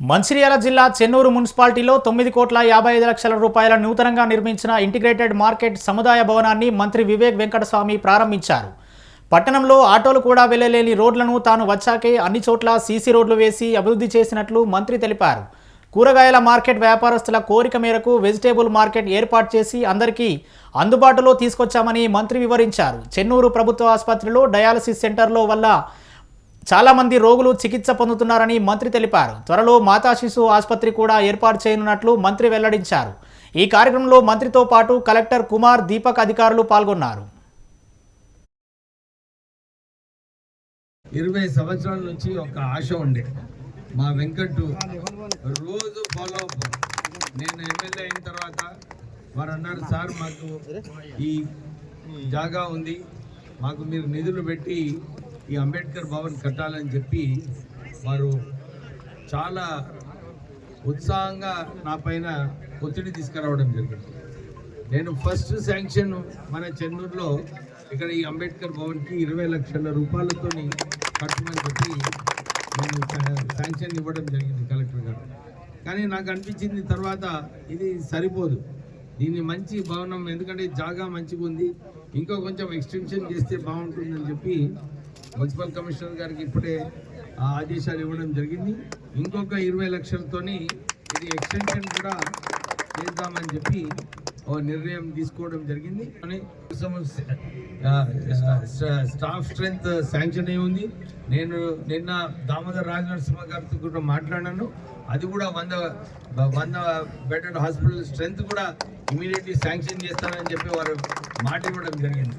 మంచిర్యాల జిల్లా చెన్నూరు మున్సిపాలిటీలో 9,55,00,000 రూపాయల నూతనంగా నిర్మించిన ఇంటిగ్రేటెడ్ మార్కెట్ సముదాయ భవనాన్ని మంత్రి వివేక్ వెంకటస్వామి ప్రారంభించారు. పట్టణంలో ఆటోలు కూడా వెళ్లలేని రోడ్లను తాను వచ్చాకే అన్ని చోట్ల సీసీ రోడ్లు వేసి అభివృద్ధి చేసినట్లు మంత్రి తెలిపారు. కూరగాయల మార్కెట్ వ్యాపారస్తుల కోరిక మేరకు వెజిటేబుల్ మార్కెట్ ఏర్పాటు చేసి అందరికీ అందుబాటులో తీసుకొచ్చామని మంత్రి వివరించారు. చెన్నూరు ప్రభుత్వ ఆసుపత్రిలో డయాలసిస్ సెంటర్లో వల్ల చాలా మంది రోగులు చికిత్స పొందుతున్నారని మంత్రి తెలిపారు. త్వరలో మాతా శిశు ఆసుపత్రి కూడా ఏర్పాటు చేయనున్నట్లు మంత్రి వెల్లడించారు. ఈ కార్యక్రమంలో మంత్రితో పాటు కలెక్టర్ కుమార్, దీపక్ అధికారులు పాల్గొన్నారు. 20 సంవత్సరాల నుంచి ఒక ఆశ ఉండే మా వెంకట్ రోజు ఫాలో అప్. నేను ఎమ్మెల్యే అయిన తర్వాత వారు అన్నారు, సార్ మాకు ఈ జాగా ఉంది, మాకు మీరు నిధులు పెట్టి ఈ అంబేద్కర్ భవన్ కట్టాలని చెప్పి వారు చాలా ఉత్సాహంగా నా పైన ఒత్తిడి తీసుకురావడం జరిగింది. నేను ఫస్ట్ శాంక్షన్ మన చెన్నూరులో ఇక్కడ ఈ అంబేద్కర్ భవన్కి 20 లక్షల రూపాయలతో కట్టమని చెప్పి నేను శాంక్షన్ ఇవ్వడం జరిగింది కలెక్టర్ గారు. కానీ నాకు అనిపించింది తర్వాత ఇది సరిపోదు, దీన్ని మంచి భవనం, ఎందుకంటే జాగా మంచిగా ఉంది, ఇంకో కొంచెం ఎక్స్టెన్షన్ చేస్తే బాగుంటుందని చెప్పి మున్సిపల్ కమిషనర్ గారికి ఇప్పుడే ఆదేశాలు ఇవ్వడం జరిగింది. ఇంకొక 20 లక్షలతోని ఇది ఎక్స్టెన్షన్ కూడా చేద్దామని చెప్పి ఓ నిర్ణయం తీసుకోవడం జరిగింది. స్టాఫ్ స్ట్రెంత్ శాంక్షన్ అయి ఉంది. నేను నిన్న దామోదర్ రాజనరసింహ గారితో కూడా మాట్లాడాను. అది కూడా 100 బెడెడ్ హాస్పిటల్ స్ట్రెంత్ కూడా ఇమీడియట్లీ శాంక్షన్ చేస్తానని చెప్పి వారు మాట ఇవ్వడం జరిగింది.